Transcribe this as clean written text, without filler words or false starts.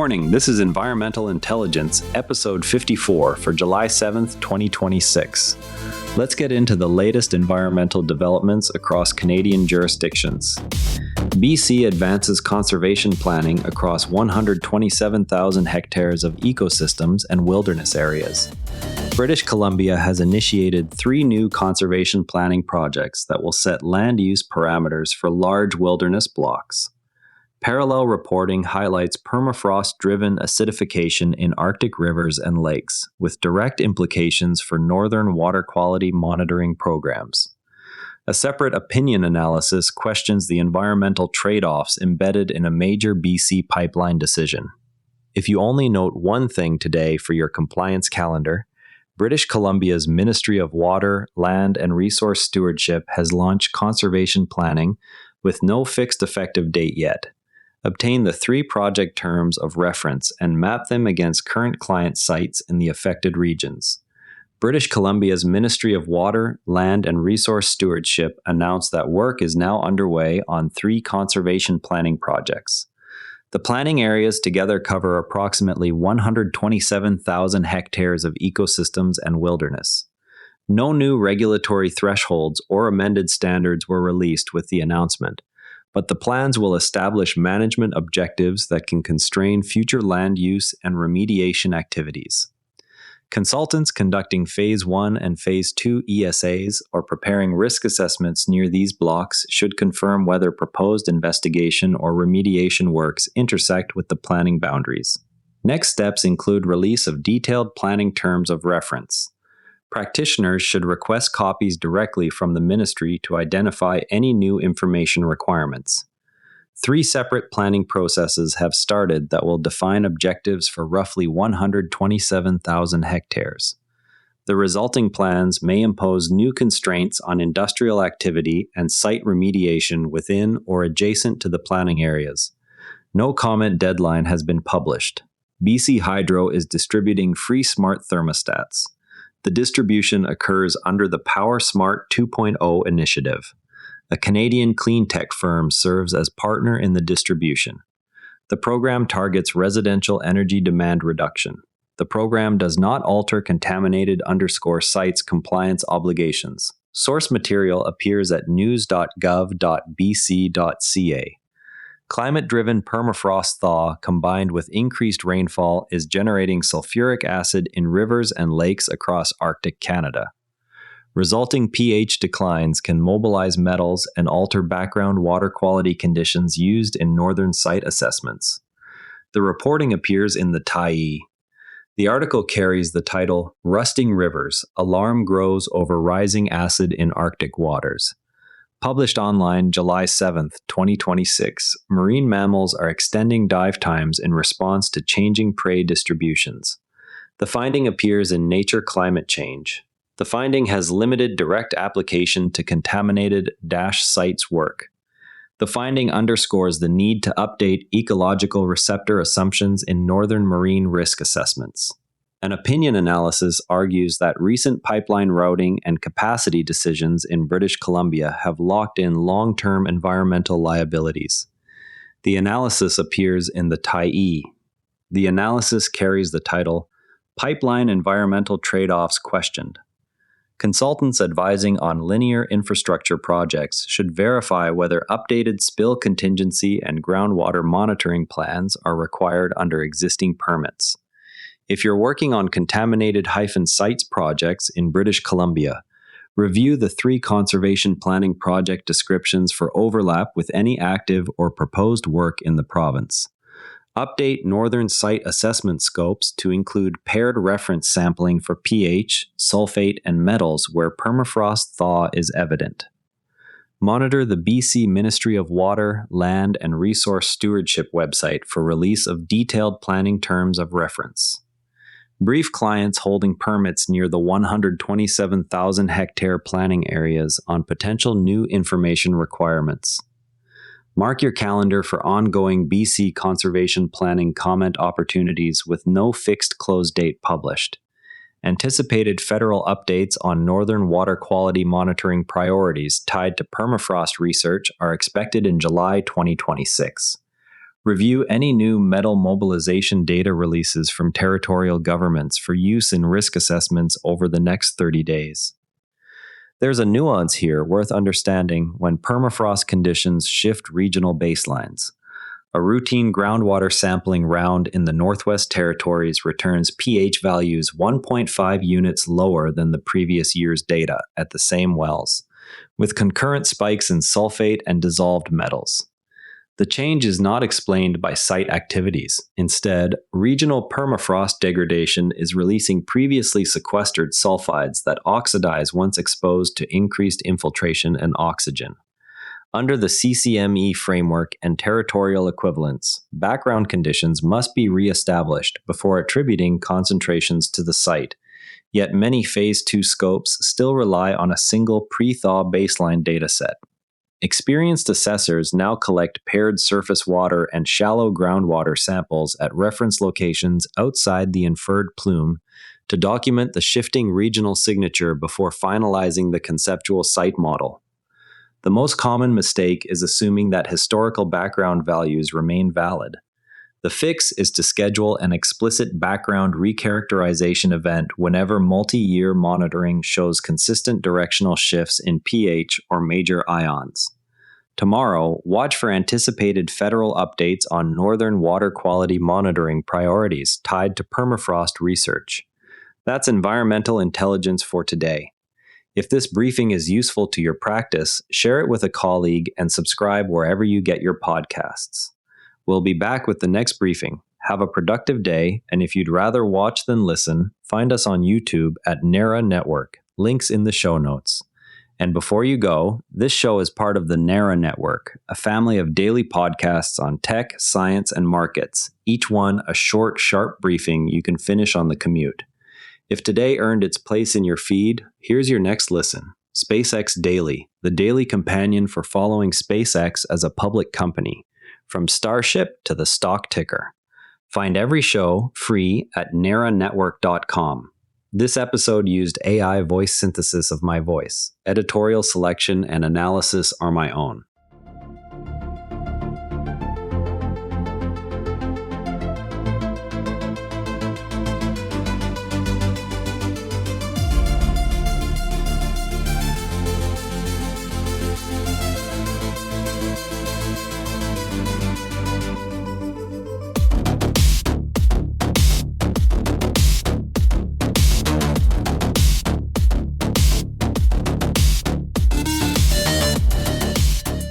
morning, this is Environmental Intelligence, episode 54 for July 7th, 2026. Let's get into the latest environmental developments across Canadian jurisdictions. BC advances conservation planning across 127,000 hectares of ecosystems and wilderness areas. British Columbia has initiated 3 new conservation planning projects that will set land use parameters for large wilderness blocks. Parallel reporting highlights permafrost-driven acidification in Arctic rivers and lakes, with direct implications for northern water quality monitoring programs. A separate opinion analysis questions the environmental trade-offs embedded in a major BC pipeline decision. If you only note one thing today for your compliance calendar, British Columbia's Ministry of Water, Land and Resource Stewardship has launched conservation planning with no fixed effective date yet. Obtain the 3 project terms of reference and map them against current client sites in the affected regions. British Columbia's Ministry of Water, Land and Resource Stewardship announced that work is now underway on 3 conservation planning projects. The planning areas together cover approximately 127,000 hectares of ecosystems and wilderness. No new regulatory thresholds or amended standards were released with the announcement, but the plans will establish management objectives that can constrain future land use and remediation activities. Consultants conducting Phase 1 and Phase 2 ESAs or preparing risk assessments near these blocks should confirm whether proposed investigation or remediation works intersect with the planning boundaries. Next steps include release of detailed planning terms of reference. Practitioners should request copies directly from the ministry to identify any new information requirements. 3 separate planning processes have started that will define objectives for roughly 127,000 hectares. The resulting plans may impose new constraints on industrial activity and site remediation within or adjacent to the planning areas. No comment deadline has been published. BC Hydro is distributing free smart thermostats. The distribution occurs under the Power Smart 2.0 initiative. A Canadian clean tech firm serves as partner in the distribution. The program targets residential energy demand reduction. The program does not alter contaminated sites compliance obligations. Source material appears at news.gov.bc.ca. Climate-driven permafrost thaw combined with increased rainfall is generating sulfuric acid in rivers and lakes across Arctic Canada. Resulting pH declines can mobilize metals and alter background water quality conditions used in northern site assessments. The reporting appears in the Tyee. The article carries the title, "Rusting Rivers, Alarm Grows Over Rising Acid in Arctic Waters." Published online July 7th, 2026, marine mammals are extending dive times in response to changing prey distributions. The finding appears in Nature Climate Change. The finding has limited direct application to contaminated sites work. The finding underscores the need to update ecological receptor assumptions in northern marine risk assessments. An opinion analysis argues that recent pipeline routing and capacity decisions in British Columbia have locked in long-term environmental liabilities. The analysis appears in the Tyee. The analysis carries the title, "Pipeline Environmental Trade-Offs Questioned." Consultants advising on linear infrastructure projects should verify whether updated spill contingency and groundwater monitoring plans are required under existing permits. If you're working on contaminated-sites projects in British Columbia, review the 3 conservation planning project descriptions for overlap with any active or proposed work in the province. Update northern site assessment scopes to include paired reference sampling for pH, sulfate, and metals where permafrost thaw is evident. Monitor the BC Ministry of Water, Land and Resource Stewardship website for release of detailed planning terms of reference. Brief clients holding permits near the 127,000 hectare planning areas on potential new information requirements. Mark your calendar for ongoing BC conservation planning comment opportunities with no fixed close date published. Anticipated federal updates on northern water quality monitoring priorities tied to permafrost research are expected in July 2026. Review any new metal mobilization data releases from territorial governments for use in risk assessments over the next 30 days. There's a nuance here worth understanding when permafrost conditions shift regional baselines. A routine groundwater sampling round in the Northwest Territories returns pH values 1.5 units lower than the previous year's data at the same wells, with concurrent spikes in sulfate and dissolved metals. The change is not explained by site activities. Instead, regional permafrost degradation is releasing previously sequestered sulfides that oxidize once exposed to increased infiltration and oxygen. Under the CCME framework and territorial equivalents, background conditions must be re-established before attributing concentrations to the site, yet many Phase 2 scopes still rely on a single pre-thaw baseline dataset. Experienced assessors now collect paired surface water and shallow groundwater samples at reference locations outside the inferred plume to document the shifting regional signature before finalizing the conceptual site model. The most common mistake is assuming that historical background values remain valid. The fix is to schedule an explicit background recharacterization event whenever multi-year monitoring shows consistent directional shifts in pH or major ions. Tomorrow, watch for anticipated federal updates on northern water quality monitoring priorities tied to permafrost research. That's environmental intelligence for today. If this briefing is useful to your practice, share it with a colleague and subscribe wherever you get your podcasts. We'll be back with the next briefing. Have a productive day, and if you'd rather watch than listen, find us on YouTube at NARA Network. Links in the show notes. And before you go, this show is part of the NARA Network, a family of daily podcasts on tech, science, and markets, each one a short, sharp briefing you can finish on the commute. If today earned its place in your feed, here's your next listen. SpaceX Daily, the daily companion for following SpaceX as a public company, from Starship to the stock ticker. Find every show free at naranetwork.com. This episode used AI voice synthesis of my voice. Editorial selection and analysis are my own.